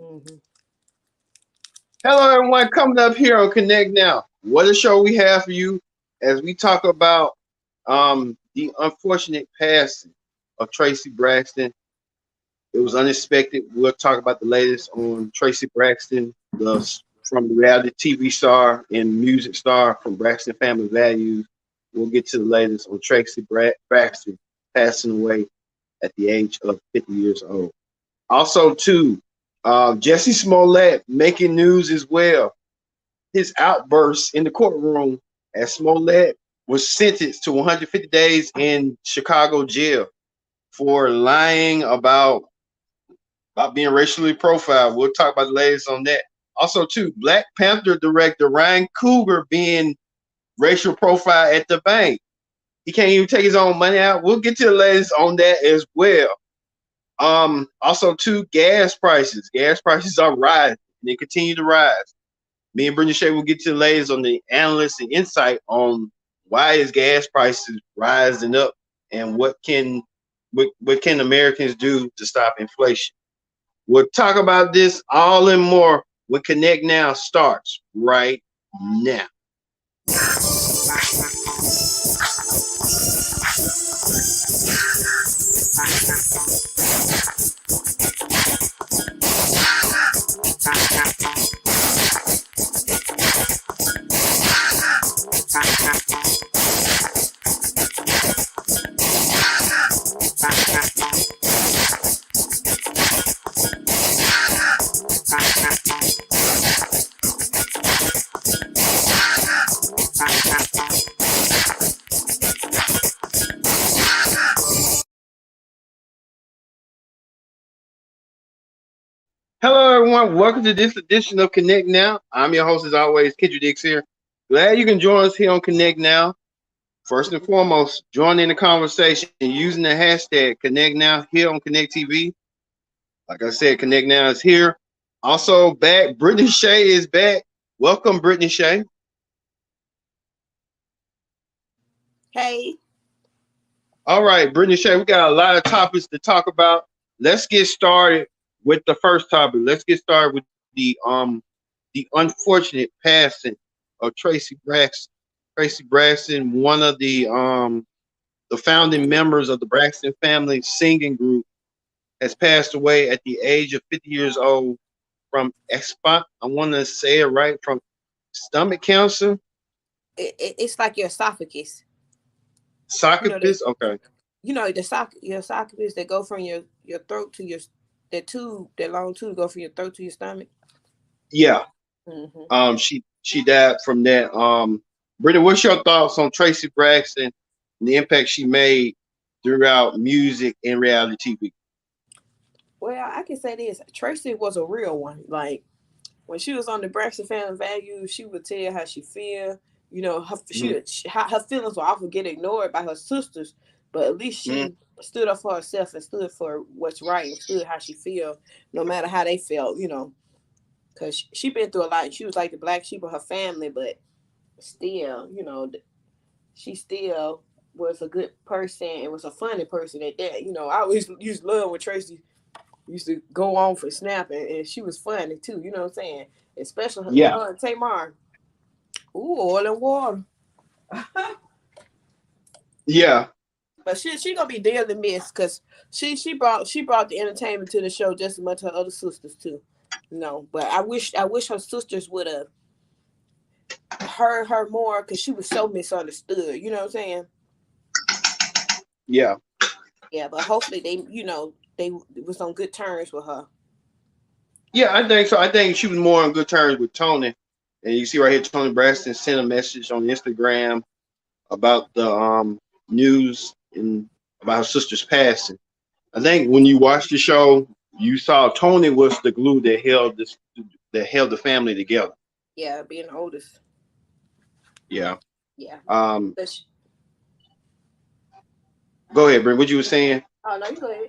Hmm. Hello, everyone. Coming up here on Connect Now. What a show we have for you as we talk about the unfortunate passing of Traci Braxton. It was unexpected. We'll talk about the latest on Traci Braxton, from the reality TV star and music star from Braxton Family Values. We'll get to the latest on Braxton passing away at the age of 50 years old. Also, too, Jussie Smollett making news as well. His outbursts in the courtroom as Smollett was sentenced to 150 days in Chicago jail for lying about being racially profiled. We'll talk about the latest on that. Also, too, Black Panther director Ryan Coogler being racial profile at the bank. He can't even take his own money out. We'll get to the latest on that as well. Also, too, gas prices. Gas prices are rising and they continue to rise. Me and Brendan Shea will get to the latest on the analysts and insight on why is gas prices rising up and what can Americans do to stop inflation. We'll talk about this all and more when Connect Now starts right now. Hello, everyone. Welcome to this edition of Connect Now. I'm your host, as always, Kendra Dix here. Glad you can join us here on Connect Now. First and foremost, join in the conversation using the hashtag Connect Now here on Connect TV. Like I said, Connect Now is here. Also back, Brittany Shea is back. Welcome, Brittany Shea. Hey. All right, Brittany Shea, we got a lot of topics to talk about. Let's get started with the first topic. Let's get started with the unfortunate passing of Traci Braxton. Traci Braxton, one of the founding members of the Braxton family singing group, has passed away at the age of 50 years old from I want to say it right, from stomach cancer, It's like your esophagus. You know the esophagus. Okay, your esophagus that go from your throat to your that tube, that long tube go from your throat to your stomach. yeah. Hmm. She died from that. Brittany, what's your thoughts on Traci Braxton and the impact she made throughout music and reality TV? Well, I can say this: Tracy was a real one. Like when she was on the Braxton Family Values, she would tell how she feel. You know, Mm-hmm. her feelings will often get ignored by her sisters, but at least Mm-hmm. she stood up for herself and stood for what's right and stood how she feel, no matter how they felt. Because she been through a lot. She was like the black sheep of her family, but still, she still was a good person and was a funny person at that. I always used to love when Tracy used to go on for snapping, and she was funny too. You know what I'm saying? Especially with Yeah, her and Tamar. Ooh, oil and water. yeah, But she gonna be dearly missed because she brought the entertainment to the show just as much as her other sisters too. But I wish her sisters would have heard her more because she was so misunderstood. You know what I'm saying? yeah, Yeah, but hopefully they was on good terms with her. yeah. I think so. I think she was more on good terms with Tony, and you see right here, Tony Braxton sent a message on Instagram about the news and about her sister's passing. I think when you watched the show, you saw Tony was the glue that held the family together. Yeah, being the oldest. Yeah. Yeah. Um. But Go ahead, Brent. What you were saying? oh no, you go ahead.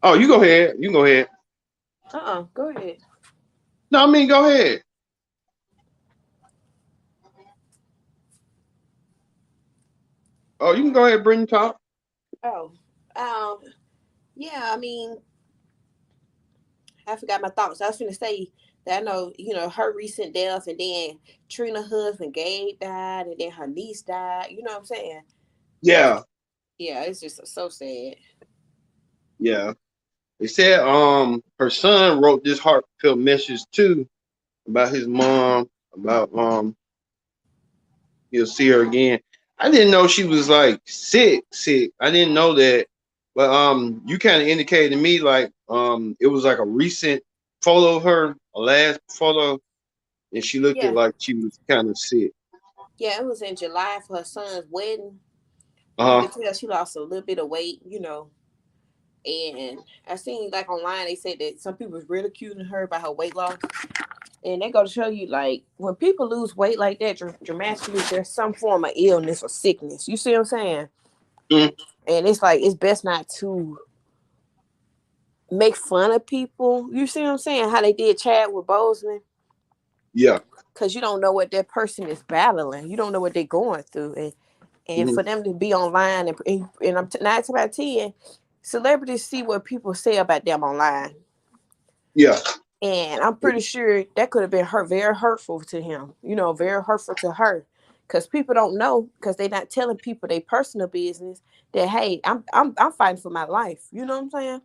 Oh, you go ahead. You can go ahead. Go ahead. No, I mean go ahead. Oh, you can go ahead, Brent. Talk. Oh, um, yeah. I mean, I forgot my thoughts. I was gonna say that I know, her recent death, and then Trina's husband Gabe died, and then her niece died. You know what I'm saying? Yeah, Yeah, it's just so sad. yeah. They said her son wrote this heartfelt message too about his mom, about he'll see her again. I didn't know she was like sick. I didn't know that. But you kind of indicated to me like it was like a recent photo of her, a last photo, and she looked Yeah, like she was kind of sick. yeah. It was in July for her son's wedding. You Uh-huh. could tell she lost a little bit of weight. And I seen like online they said that some people was ridiculing her about her weight loss. And they go to show you, like, when people lose weight like that dramatically, there's some form of illness or sickness. You see what I'm saying? Mm, And it's like, it's best not to make fun of people. You see what I'm saying? How they did Chad with Bozeman. yeah. Because you don't know what that person is battling. You don't know what they're going through. And Mhm. for them to be online, and I'm 9 to 10, celebrities see what people say about them online. Yeah. And I'm pretty sure that could have been very hurtful to him, very hurtful to her. Because people don't know, because they're not telling people their personal business, that, hey, I'm fighting for my life. You know what I'm saying?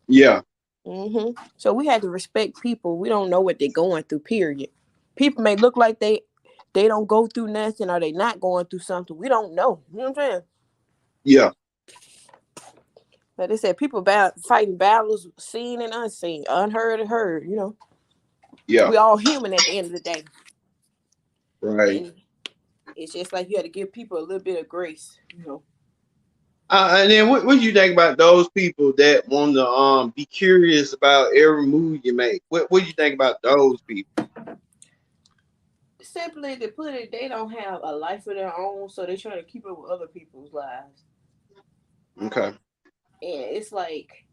Yeah. So we had to respect people. We don't know what they're going through, period. People may look like they don't go through nothing, or they not going through something. We don't know. You know what I'm saying? Yeah. But they said people fighting battles seen and unseen, unheard and heard. Yeah. We all human at the end of the day. Right. And it's just like you had to give people a little bit of grace. And then what do you think about those people that want to be curious about every move you make? What do you think about those people? Simply to put it, they don't have a life of their own, so they're trying to keep up with other people's lives. Okay. And it's like,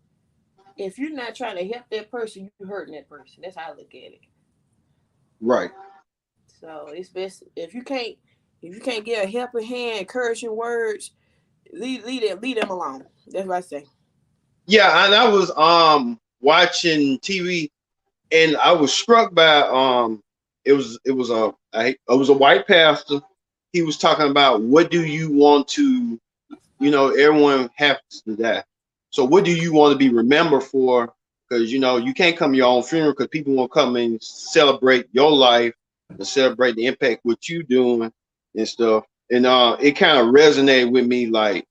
if you're not trying to help that person, you're hurting that person. That's how I look at it. Right. So it's best if you can't get a helping hand, encouraging words, leave them alone. That's what I say. Yeah, and I was watching TV and I was struck by it was a white pastor. He was talking about what do you want to, everyone happens to die. So what do you want to be remembered for? Because you can't come to your own funeral because people won't come and celebrate your life and celebrate the impact what you doing and stuff. And it kind of resonated with me like,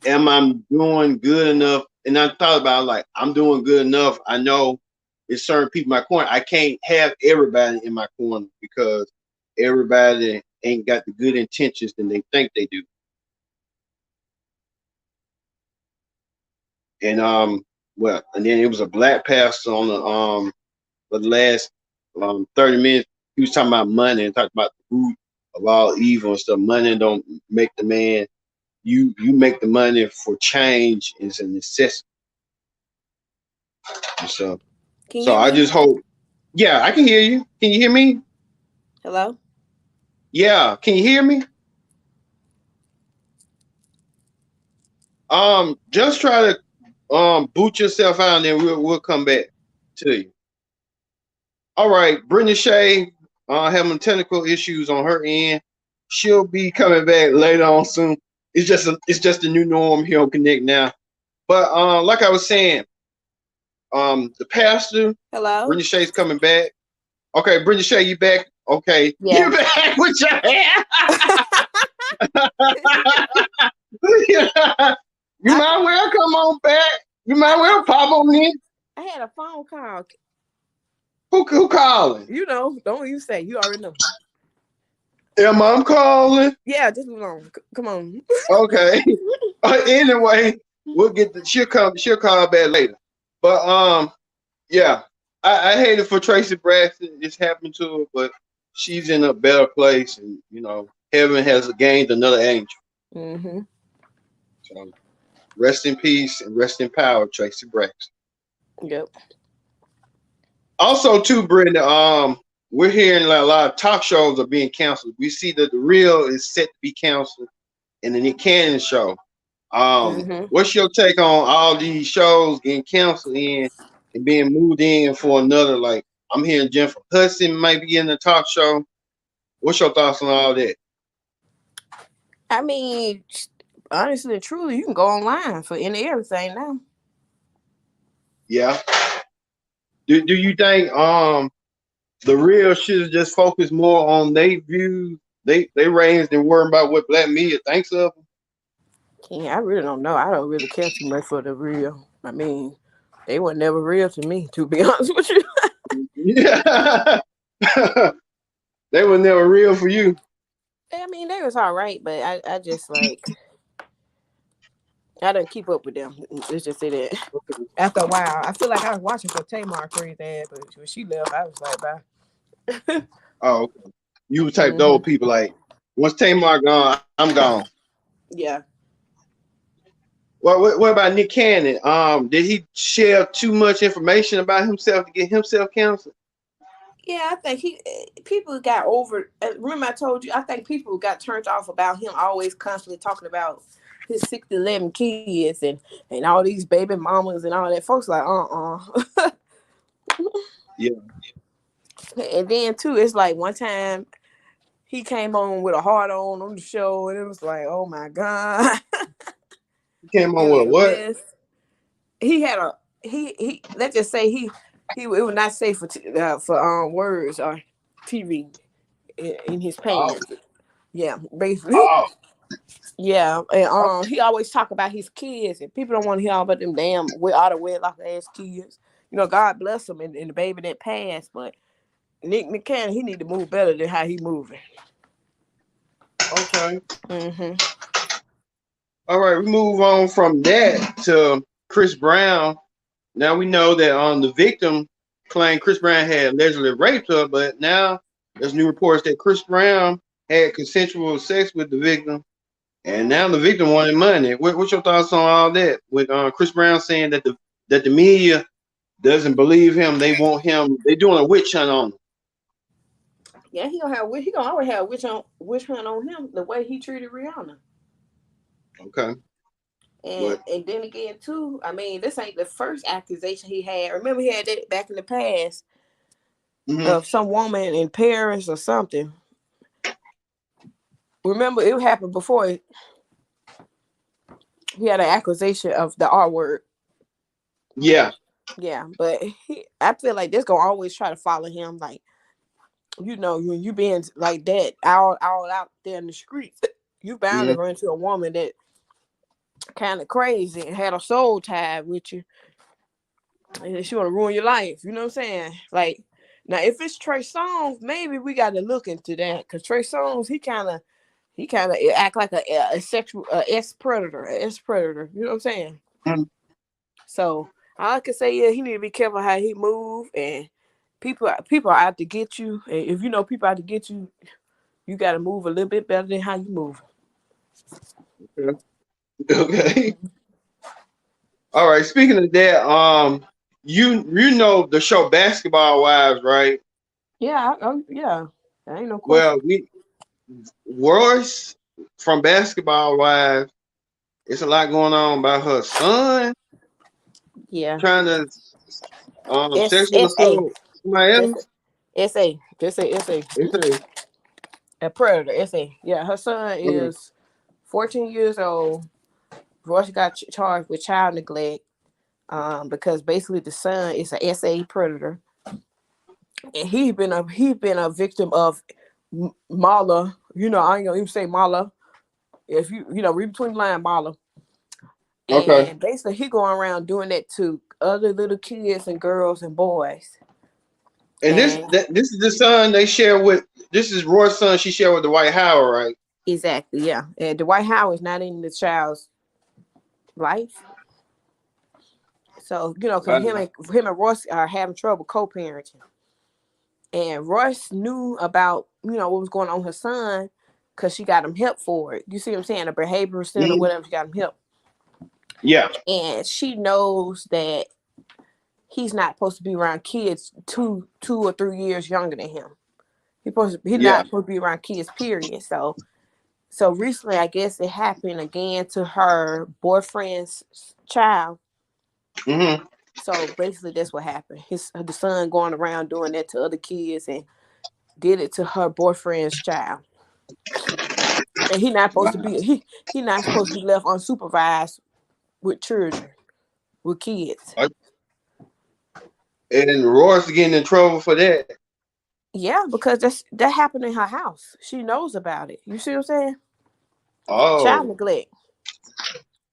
am I doing good enough? And I thought about like, I'm doing good enough. I know it's certain people in my corner. I can't have everybody in my corner because everybody ain't got the good intentions than they think they do. And well, and then it was a black pastor on the last 30 minutes. He was talking about money and talking about the root of all evil and stuff. Money don't make the man. You make the money for change is a necessity. So Can you so hear I me? just hope. Yeah, I can hear you. Can you hear me? Hello? Yeah, can you hear me? Just try to boot yourself out, and then we'll come back to you. All right, Brittany Shea having technical issues on her end. She'll be coming back later on soon. It's just a new norm here on Connect now. But like I was saying, the pastor, Hello? Brittany Shea's coming back. Okay, Brittany Shea, you back? Okay, Yeah. you're back with your hair. You I might well come on back. You might I got well pop on in. I had a phone call. Who calling? Don't you say, you already know. Yeah, mom calling. Yeah, just move on. Come on. Okay. Anyway, she'll call back later. But yeah. I hate it for Tracy Braxton. It's happened to her, but she's in a better place, and heaven has gained another angel. Mm-hmm. So rest in peace and rest in power, Tracy Braxton. Yep. Also, too, Brenda, we're hearing like a lot of talk shows are being canceled. We see that the Real is set to be canceled, and the Nick Cannon show. Mm-hmm. What's your take on all these shows getting canceled? And and being moved in for another. Like I'm hearing Jennifer Hudson might be in the talk show. What's your thoughts on all that? I mean, honestly and truly, you can go online for any everything now. Yeah. Do you think the real should just focus more on they views, they ratings than worrying about what black media thinks of them? Yeah, I really don't know. I don't really care too much for the real. I mean, they were never real to me, to be honest with you. Yeah. They were never real for you. I mean, they was all right, but I just like I didn't keep up with them. Let's just say that. After a while, I feel like I was watching for Tamar crazy ass, but when she left, I was like, bye. Oh, okay. You were type those hmm people like once Tamar gone, I'm gone. Yeah, What about Nick Cannon? Did he share too much information about himself to get himself canceled? yeah. I think people got over. Remember, I told you. I think people got turned off about him always constantly talking about his 6 to 11 kids and all these baby mamas and all that. Folks like, Yeah, And then too, it's like one time he came on with a hard on the show, and it was like, oh my god. he came on It was with a what? mess. He had a he. Let's just say he it was not safe for words or TV in his Oh, pants. Yeah, basically. oh, Yeah, and oh, he always talk about his kids, and people don't want to hear all about them damn with out of wedlock ass kids. God bless them and the baby that passed, but Nick Cannon, he need to move better than how he moving. okay. hmm All right, we move on from that to Chris Brown. Now we know that the victim claimed Chris Brown had allegedly raped her, but now there's new reports that Chris Brown had consensual sex with the victim, and now the victim wanted money. What's your thoughts on all that? With Chris Brown saying that the media doesn't believe him, they want him. They're doing a witch hunt on him. Yeah, he gonna always have witch hunt on him the way he treated Rihanna. Okay, but And then again too, I mean, this ain't the first accusation he had. Remember he had that back in the past mm-hmm, of some woman in Paris or something. Remember it happened before he had an accusation of the R word. yeah, Yeah, but I feel like this gonna always try to follow him. Like when you being like that all out there in the streets, you bound to mm-hmm, run into a woman that kind of crazy and had a soul tied with you, and she want to ruin your life. You know what I'm saying? Like now, if it's Trey Songz, maybe we got to look into that because Trey Songz, he kind of act like a sexual S predator, S predator. You know what I'm saying? mm-hmm. So all I can say is he need to be careful how he move, and people are out to get you. And if you know people out to get you, you got to move a little bit better than how you move. Okay. Okay. Mhm. All right. Speaking of that, you know the show Basketball Wives, right? Yeah, yeah, that ain't no Well, question. we Royce from Basketball Wives. It's a lot going on about her son Yeah, trying to sexual S A assault somebody S else. A just say S They say, a predator SA. Yeah, her son okay, is 14 years old. Royce got charged with child neglect because basically the son is a SA predator, and he been a victim of Mala. I ain't gonna even say Mala. If read between the line, Mala. okay. And basically, he going around doing that to other little kids and girls and boys. And And this is the son they share with. This is Roy's son. She shared with the White Howard, right? exactly, yeah. And Dwight Howard is not in the child's life. So, because Uh, him and Royce are having trouble co-parenting. And Royce knew about, what was going on with her son because she got him help for it. You see what I'm saying? A behavioral center, mhm. whatever, she got him help. Yeah, And she knows that he's not supposed to be around kids 2 or 3 years younger than him. He's yeah. not supposed to be around kids, period. So recently, I guess it happened again to her boyfriend's child. Hmm. So basically, that's what happened. The son going around doing that to other kids and did it to her boyfriend's child. And Wow. he not supposed to be left unsupervised with children, with kids. And Roy's getting in trouble for that. Yeah, because that happened in her house. She knows about it. You see what I'm saying? Child Oh, neglect.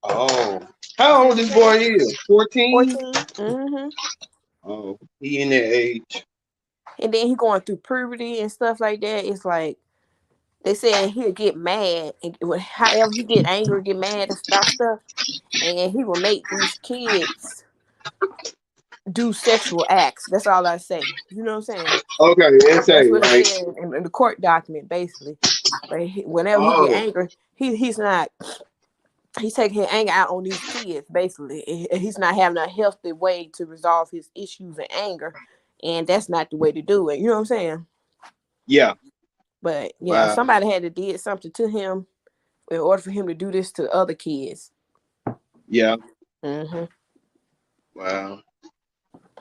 oh. You How see old what I'm this saying? boy is? 14? 14. Mm-hmm. Oh, he in that age. And then he going through puberty and stuff like that. It's like they said he'll get mad, and however he get angry, get mad about stuff, and he will make these kids do sexual acts. That's all I say. You know what I'm saying? Okay, let's say, That's what it like, said in the court document, basically. But whenever he get oh, angry, he's not. He's taking his anger out on these kids, basically. And he's not having a healthy way to resolve his issues and anger, and that's not the way to do it. You know what I'm saying? yeah, But yeah, wow, somebody had to did something to him in order for him to do this to other kids. yeah, Mm-hmm. wow.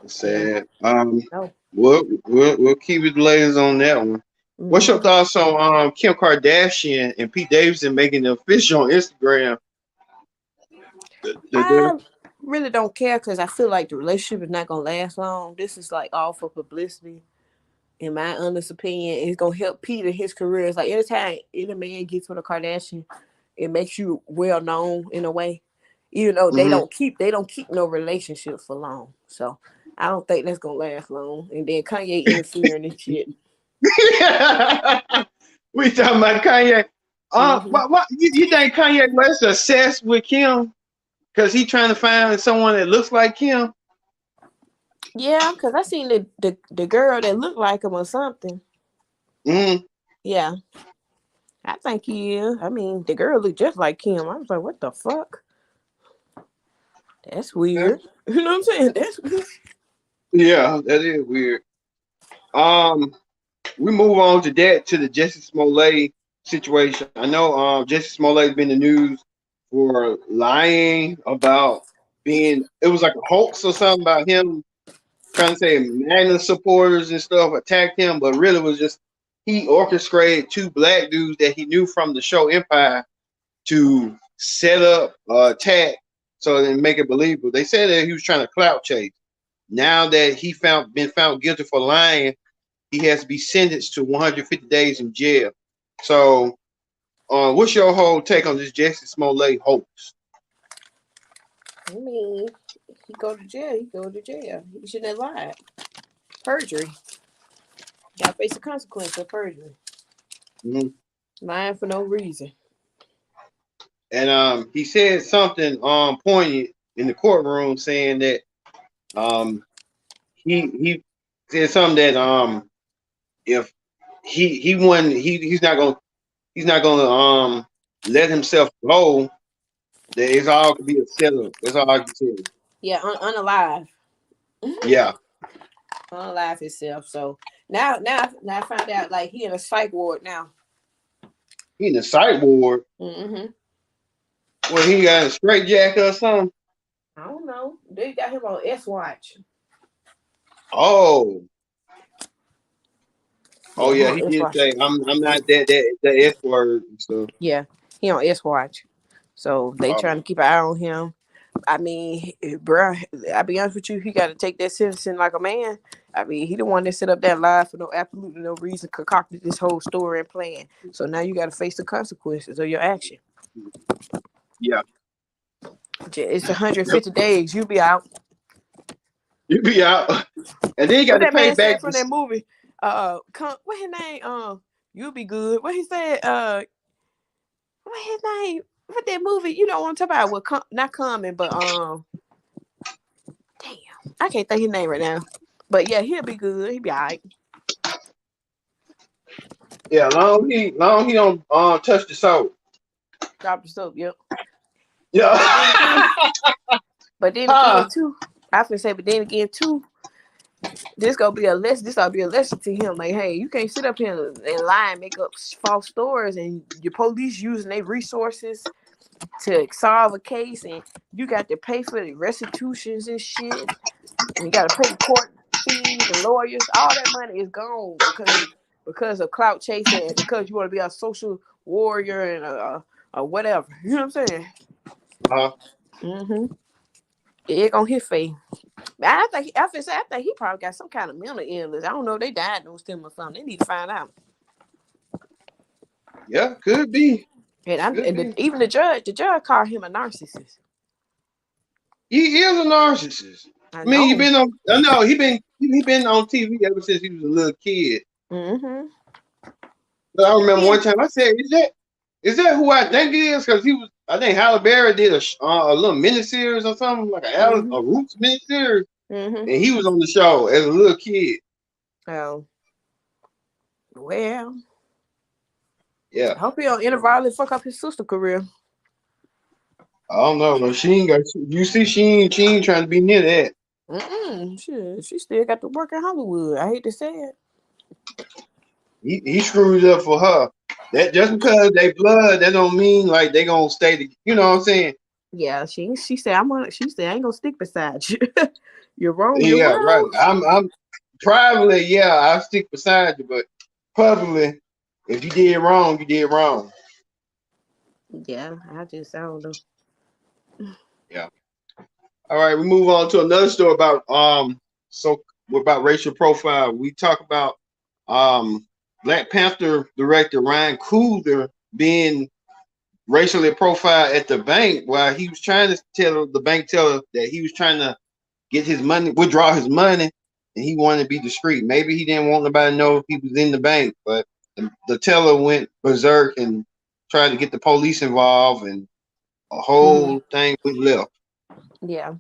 It's Yeah. sad. No. We'll keep it latest on that one. What's your Mm-hmm. thoughts on Kim Kardashian and Pete Davidson making it official on Instagram? I really don't care because I feel like the relationship is not gonna last long. This is like all for publicity. In my honest opinion, it's gonna help Pete in his career. It's like anytime any man gets with a Kardashian, it makes you well known in a way. Even though Mm-hmm. they don't keep no relationship for long. So I don't think that's gonna last long. And then Kanye interfering and shit. We talking about Kanye. Mm-hmm. What you think Kanye West obsessed with Kim because he trying to find someone that looks like Kim? Yeah, because I seen the girl that looked like him or something. Mm-hmm. Yeah, I think he is. I mean, the girl looked just like Kim. I was like, what the fuck? That's weird. You know what I'm saying? That's weird. Yeah, that is weird. Um, we move on to the Jussie Smollett situation. I know Jussie Smollett's been in the news for lying about being it was like a hoax or something about him trying to say MAGA supporters and stuff attacked him, but really was just he orchestrated two black dudes that he knew from the show Empire to set up attack so they make it believable. They said that he was trying to clout chase. Now that he been found guilty for lying, he has to be sentenced to 150 days in jail. So, what's your whole take on this Jussie Smollett hoax? I mean, he go to jail. He go to jail. He shouldn't have lied. Perjury. Got to face the consequence of perjury. Mm-hmm. Lying for no reason. And he said something poignant in the courtroom, saying that he said something that if he won he's not gonna let himself go. That it's all could be a setup. That's all I can say. Yeah, unalive. Yeah, Unalive himself. So now I found out like he in a psych ward now. he in the psych ward. Mm-hmm. Well, he got a straight jacket or something. I don't know. They got him on S watch. Oh, oh Yeah, he yeah, on he S did watch. say I'm not that S word and stuff. Yeah, he on S watch. So they trying Oh, to keep an eye on him. I mean, bruh, I'll be honest with you, he got to take that sentencing like a man. I mean, he the one that set up that lie for absolutely no reason, concocted this whole story and plan. So now you got to face the consequences of your action. yeah. It's 150 days. You be out. You be out, and then you got What to that pay man said back from that movie? What his name? You'll be good. What he said? What his name? What that movie? You know what I'm talking about? What not coming, but damn, I can't think his name right now. But yeah, he'll be good. He'll be alright. Yeah, long he don't touch the soap. Drop the soap. Yep. Yeah. But then again, Huh. too, I was gonna say, but then again, too, this gonna be a lesson. This gonna be a lesson to him. Like, hey, you can't sit up here and lie and make up false stories, and your police using their resources to solve a case, and you got to pay for the restitutions and shit, and you got to pay the court fees and lawyers. All that money is gone because of clout chasing, and because you want to be a social warrior and a whatever. You know what I'm saying? It gonna hit face. I think he probably got some kind of mental illness. I don't know if they diagnosed him or something. They need to find out. Yeah, could be. Even the judge called him a narcissist. He is a narcissist. I mean, know. he been on TV ever since he was a little kid. Mm-hmm. But I remember one time I said, "Is that who I think it is?" Because I think Halle Berry did a little miniseries or something like a Roots miniseries, and he was on the show as a little kid. Oh, well, yeah. I hope he don't inadvertently fuck up his sister's career. I don't know. She ain't got. You see, she ain't trying to be near that. She still got to work in Hollywood. I hate to say it. He screwed up for her. That just because they blood, that don't mean like they gonna stay together. You know what I'm saying? Yeah, she said I ain't gonna stick beside you. You're wrong. Yeah, you're right. wrong. I'm privately, I'll stick beside you, but publicly, if you did wrong, you did wrong. Yeah, I don't know. Yeah. All right, we move on to another story about about racial profile. We talk about Black Panther director Ryan Coogler being racially profiled at the bank while he was trying to tell the bank teller that he was trying to get his money, withdraw his money, and he wanted to be discreet. Maybe he didn't want nobody to know he was in the bank, but the teller went berserk and tried to get the police involved, and a whole thing went left. Yeah.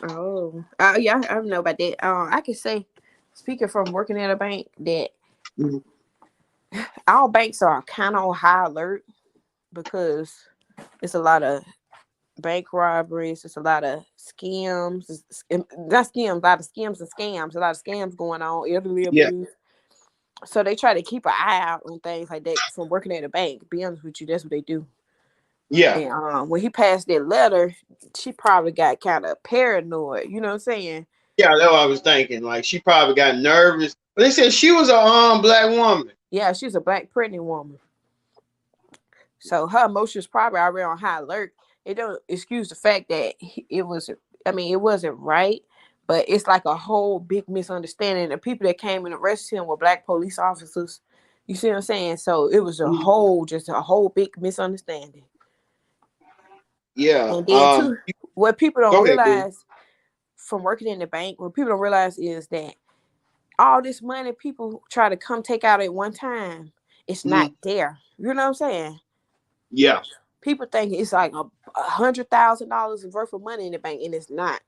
Oh, yeah, I don't know about that. I can say, speaking from working at a bank, that all banks are kind of on high alert because it's a lot of bank robberies. It's a lot of scams. Not scams, a lot of scams and scams. A lot of scams going on. Elderly abuse. So they try to keep an eye out on things like that from working at a bank. To be honest with you, that's what they do. Yeah. And when he passed that letter, she probably got kind of paranoid. You know what I'm saying? Yeah, that's what I was thinking. Like she probably got nervous. But they said she was a Black woman. Yeah, she's a Black pregnant woman. So her emotions probably already on high alert. It don't excuse the fact that it wasn't right, but it's like a whole big misunderstanding. The people that came and arrested him were Black police officers. You see what I'm saying? So it was a whole big misunderstanding. Yeah. And then too, what people don't realize from working in the bank, what people don't realize is that all this money people try to come take out at one time, it's not there. You know what I'm saying? Yeah. People think it's like $100,000 worth of money in the bank, and it's not.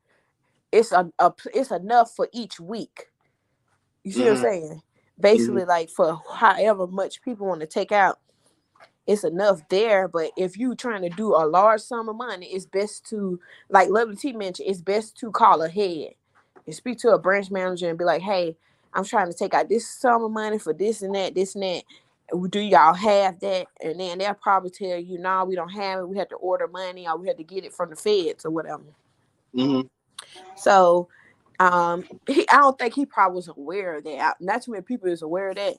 It's it's enough for each week. You see what I'm saying? Basically, like for however much people want to take out, it's enough there. But if you trying to do a large sum of money, it's best to, like Lovely T mentioned, it's best to call ahead and speak to a branch manager and be like, hey, I'm trying to take out this sum of money for this and that. Do y'all have that? And then they'll probably tell you, no, we don't have it. We have to order money, or we have to get it from the feds or whatever. So I don't think he probably was aware of that. Not too many people is aware of that.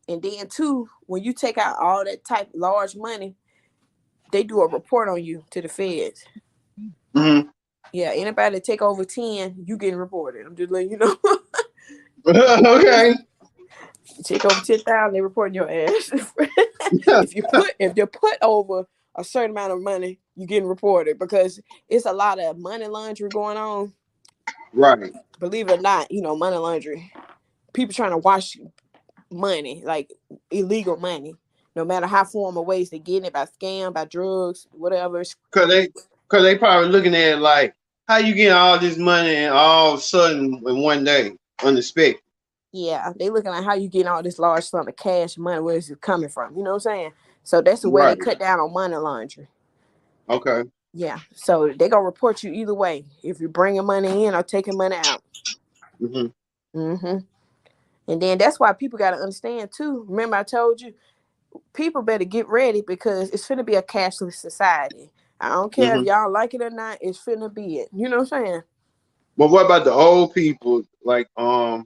And then too, when you take out all that type of large money, they do a report on you to the feds. Yeah, anybody that take over 10, you getting reported. I'm just letting you know. Okay. You take over 10,000, they reporting your ass. if you put over a certain amount of money, you getting reported because it's a lot of money laundering going on. Right. Believe it or not, money laundering. People trying to wash money, like illegal money, no matter how formal ways they get it, by scam, by drugs, whatever. Cause they probably looking at it like, how you get all this money and all of a sudden in one day, unexpected. Yeah, they looking at how you getting all this large sum of cash money. Where is it coming from? You know what I'm saying? So that's the way they cut down on money laundering. Okay. Yeah, so they gonna report you either way if you're bringing money in or taking money out. And then that's why people got to understand too. Remember, I told you people better get ready because it's finna be a cashless society. I don't care if Hmm. y'all like it or not. It's finna be it. You know what I'm saying? But what about the old people? Like They how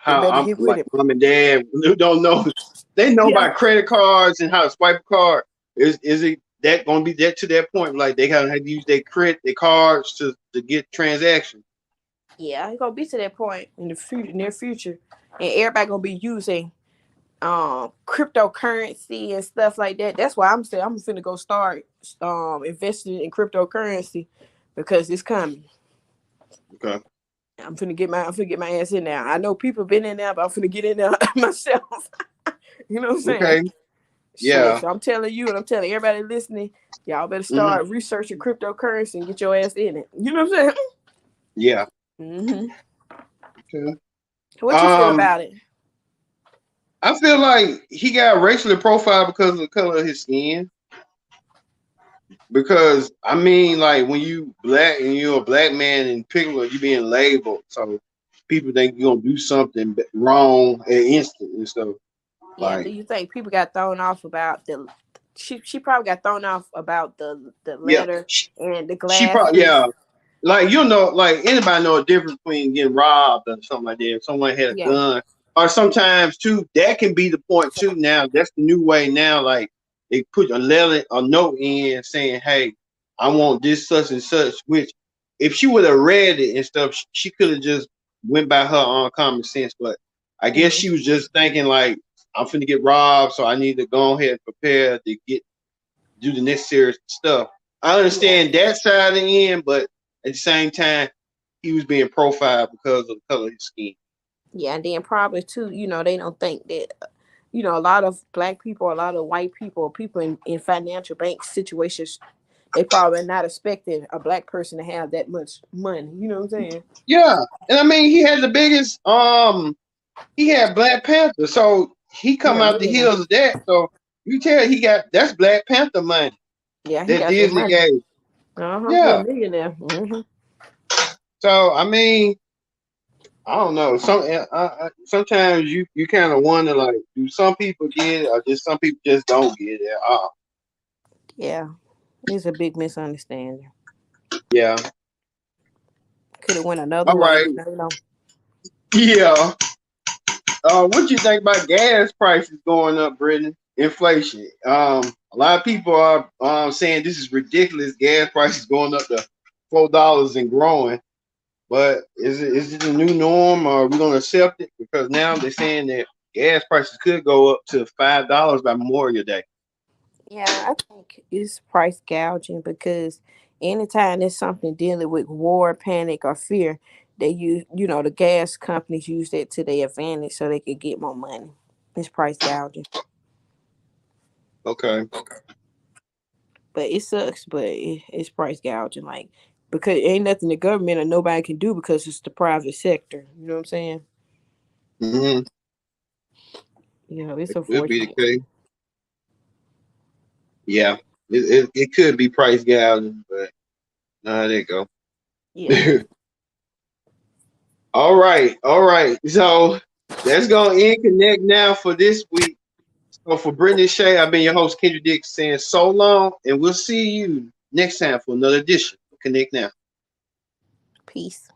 better I'm get with like it. mom and dad who don't know. They know Yeah. about credit cards and how to swipe a card. Is it that gonna be that to that point? Like they gotta have to use their cards to get transactions. Yeah, it's gonna be to that point in the future, near future, and everybody gonna be using cryptocurrency and stuff like that. That's why I'm saying I'm finna go start investing in cryptocurrency because it's coming. Okay. I'm finna get my ass in there. I know people been in there, but I'm finna get in there myself. You know what I'm saying? Okay. Shit. Yeah. So I'm telling you and I'm telling everybody listening, y'all better Hmm. start researching cryptocurrency and get your ass in it. You know what I'm saying? Yeah. Mm-hmm. Okay. What you feel Um, about it? I feel like he got racially profiled because of the color of his skin. Because I mean, like when you black and you're a black man in particular, you being labeled, so people think you're gonna do something wrong at instant and stuff. Yeah, do Like, you think people got thrown off about the she probably got thrown off about the yeah, letter and the she probably, glasses. yeah, like you know, like anybody know a difference between getting robbed or something like that. If someone had a Yeah. gun, or sometimes too, that can be the point too. Now that's the new way now. Like they put a letter, a note in saying, "Hey, I want this such and such." Which, if she would have read it and stuff, she could have just went by her own common sense. But I guess Hmm. she was just thinking like, "I'm finna get robbed, so I need to go ahead and prepare to get do the necessary stuff." I Yeah. understand that side of the end, but at the same time, he was being profiled because of the color of his skin. Yeah, and then probably too, they don't think that a lot of black people, a lot of white people, people in financial bank situations, they probably not expecting a black person to have that much money. You know what I'm saying? Yeah, and I mean, he had the biggest. He had Black Panther, so he come Yeah, out the millionaire. heels of that. So you tell he got that's Black Panther money Yeah, he that got that Disney money. gave. Uh-huh. He a Yeah. millionaire. Hmm. So I mean, I don't know. Sometimes you kind of wonder like, do some people get it, or just some people just don't get it at all? Yeah, it's a big misunderstanding. Yeah. Could have went another All way. right. You never know. Yeah. What you think about gas prices going up, Brittany? Inflation. A lot of people are saying this is ridiculous. Gas prices going up to $4 and growing. But is it the new norm, or are we gonna accept it? Because now they're saying that gas prices could go up to $5 by Memorial Day. Yeah, I think it's price gouging because anytime there's something dealing with war, panic, or fear, they use, the gas companies use that to their advantage so they can get more money. It's price gouging. Okay. But it sucks, but it's price gouging. Like, because ain't nothing the government or nobody can do because it's the private sector. You know what I'm saying? Mm-hmm. It's It could be the unfortunate. case. Yeah. It could be price gouging, but there you go. Yeah. All right, all right. So that's gonna end connect now for this week. So for Brittany Shea, I've been your host, Kendrick Dick, saying so long, and we'll see you next time for another edition of Connect Now. Peace.